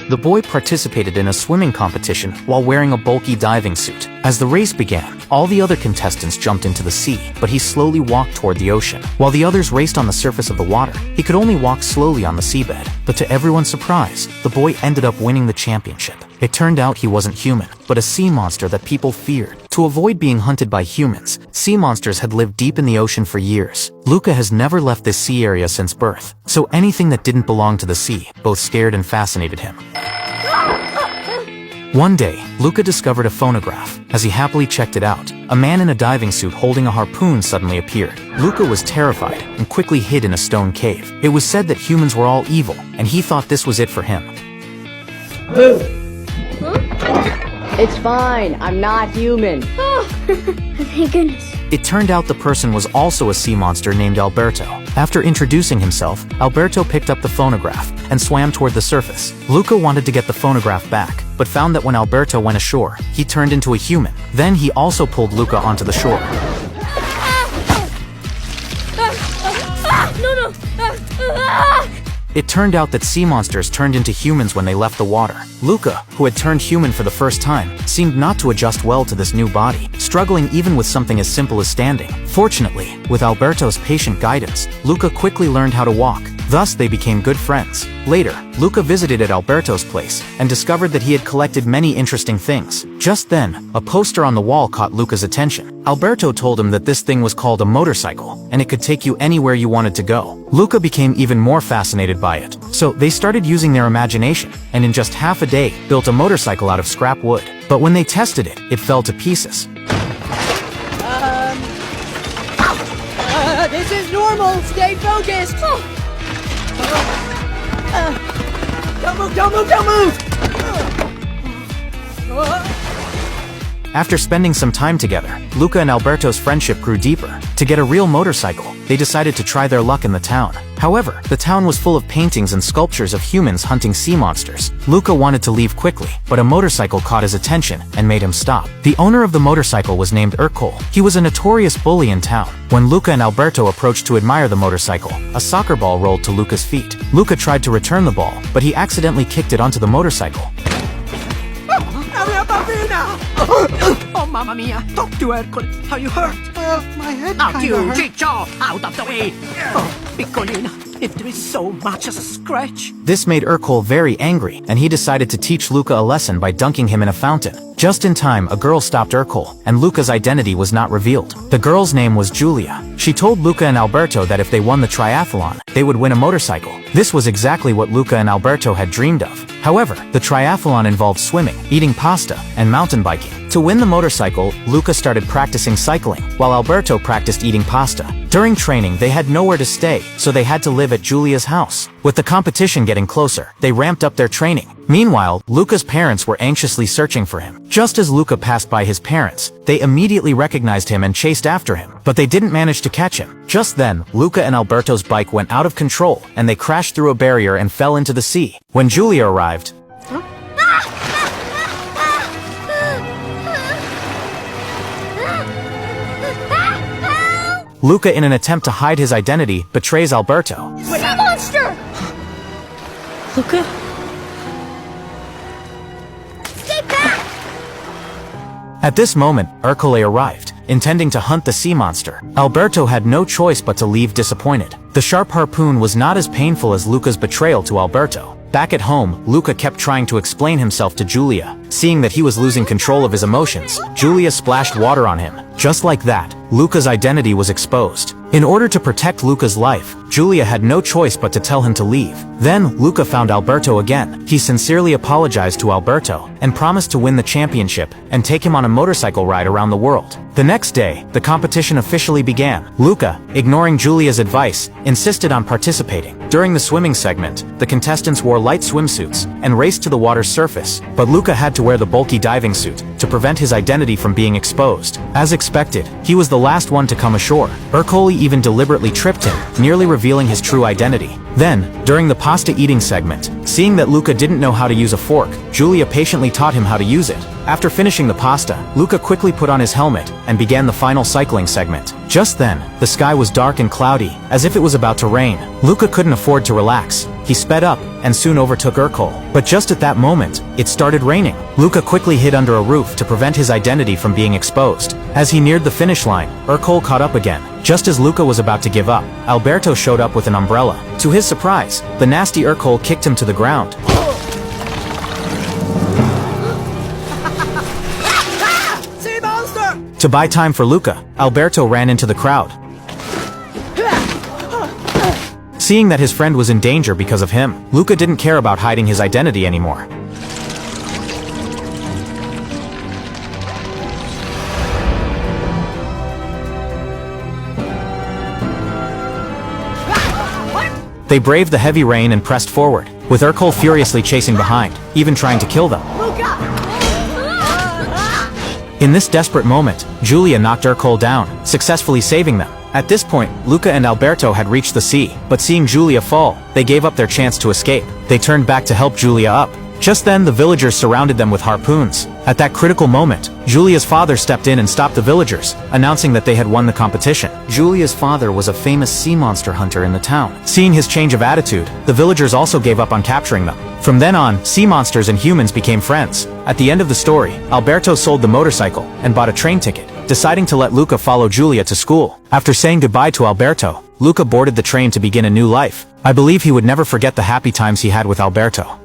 The boy participated in a swimming competition while wearing a bulky diving suit. As the race began, all the other contestants jumped into the sea, but he slowly walked toward the ocean. While the others raced on the surface of the water, he could only walk slowly on the seabed. But to everyone's surprise, the boy ended up winning the championship. It turned out he wasn't human, but a sea monster that people feared. To avoid being hunted by humans, sea monsters had lived deep in the ocean for years. Luca has never left this sea area since birth, so anything that didn't belong to the sea both scared and fascinated him. One day, Luca discovered a phonograph. As he happily checked it out, a man in a diving suit holding a harpoon suddenly appeared. Luca was terrified and quickly hid in a stone cave. It was said that humans were all evil, and he thought this was it for him. It's fine, I'm not human. Oh, thank goodness. It turned out the person was also a sea monster named Alberto. After introducing himself, Alberto picked up the phonograph and swam toward the surface. Luca wanted to get the phonograph back, but found that when Alberto went ashore, he turned into a human. Then he also pulled Luca onto the shore. No. It turned out that sea monsters turned into humans when they left the water. Luca, who had turned human for the first time, seemed not to adjust well to this new body, struggling even with something as simple as standing. Fortunately, with Alberto's patient guidance, Luca quickly learned how to walk. Thus, they became good friends. Later, Luca visited at Alberto's place and discovered that he had collected many interesting things. Just then, a poster on the wall caught Luca's attention. Alberto told him that this thing was called a motorcycle, and it could take you anywhere you wanted to go. Luca became even more fascinated by it. So they started using their imagination, and in just half a day, built a motorcycle out of scrap wood. But when they tested it, it fell to pieces. This is normal, stay focused. Don't move! After spending some time together, Luca and Alberto's friendship grew deeper. To get a real motorcycle, they decided to try their luck in the town. However, the town was full of paintings and sculptures of humans hunting sea monsters. Luca wanted to leave quickly, but a motorcycle caught his attention and made him stop. The owner of the motorcycle was named Ercole. He was a notorious bully in town. When Luca and Alberto approached to admire the motorcycle, a soccer ball rolled to Luca's feet. Luca tried to return the ball, but he accidentally kicked it onto the motorcycle. Oh, mamma mia! Talk to Ercole. Are you hurt? My head Out kinda you, hurt. Ciccio! Out of the way! Oh, Piccolina, if there is so much as a scratch. This made Ercole very angry, and he decided to teach Luca a lesson by dunking him in a fountain. Just in time, a girl stopped Ercole, and Luca's identity was not revealed. The girl's name was Julia. She told Luca and Alberto that if they won the triathlon, they would win a motorcycle. This was exactly what Luca and Alberto had dreamed of. However, the triathlon involved swimming, eating pasta, and mountain biking. To win the motorcycle, Luca started practicing cycling, while Alberto practiced eating pasta. During training, they had nowhere to stay, so they had to live at Julia's house. With the competition getting closer, they ramped up their training. Meanwhile, Luca's parents were anxiously searching for him. Just as Luca passed by his parents, they immediately recognized him and chased after him, but they didn't manage to catch him. Just then, Luca and Alberto's bike went out of control, and they crashed through a barrier and fell into the sea. When Julia arrived, Luca, in an attempt to hide his identity, betrays Alberto. Sea monster! Luca? Stay back! At this moment, Ercole arrived, intending to hunt the sea monster. Alberto had no choice but to leave disappointed. The sharp harpoon was not as painful as Luca's betrayal to Alberto. Back at home, Luca kept trying to explain himself to Julia. Seeing that he was losing control of his emotions, Julia splashed water on him. Just like that, Luca's identity was exposed. In order to protect Luca's life, Julia had no choice but to tell him to leave. Then, Luca found Alberto again. He sincerely apologized to Alberto and promised to win the championship and take him on a motorcycle ride around the world. The next day, the competition officially began. Luca, ignoring Julia's advice, insisted on participating. During the swimming segment, the contestants wore light swimsuits and raced to the water's surface, but Luca had to wear the bulky diving suit to prevent his identity from being exposed. As expected, he was the last one to come ashore. Ercole even deliberately tripped him, nearly revealing his true identity. Then, during the pasta eating segment, seeing that Luca didn't know how to use a fork, Julia patiently patiently taught him how to use it. After finishing the pasta, Luca quickly put on his helmet and began the final cycling segment. Just then, the sky was dark and cloudy, as if it was about to rain. Luca couldn't afford to relax. He sped up, and soon overtook Urkel. But just at that moment, it started raining. Luca quickly hid under a roof to prevent his identity from being exposed. As he neared the finish line, Urkel caught up again. Just as Luca was about to give up, Alberto showed up with an umbrella. To his surprise, the nasty Urkel kicked him to the ground. Sea monster! To buy time for Luca, Alberto ran into the crowd. Seeing that his friend was in danger because of him, Luca didn't care about hiding his identity anymore. They braved the heavy rain and pressed forward, with Urkel furiously chasing behind, even trying to kill them. In this desperate moment, Giulia knocked Urkel down, successfully saving them. At this point, Luca and Alberto had reached the sea, but seeing Giulia fall, they gave up their chance to escape. They turned back to help Giulia up. Just then, the villagers surrounded them with harpoons. At that critical moment, Giulia's father stepped in and stopped the villagers, announcing that they had won the competition. Giulia's father was a famous sea monster hunter in the town. Seeing his change of attitude, the villagers also gave up on capturing them. From then on, sea monsters and humans became friends. At the end of the story, Alberto sold the motorcycle and bought a train ticket, deciding to let Luca follow Giulia to school. After saying goodbye to Alberto, Luca boarded the train to begin a new life. I believe he would never forget the happy times he had with Alberto.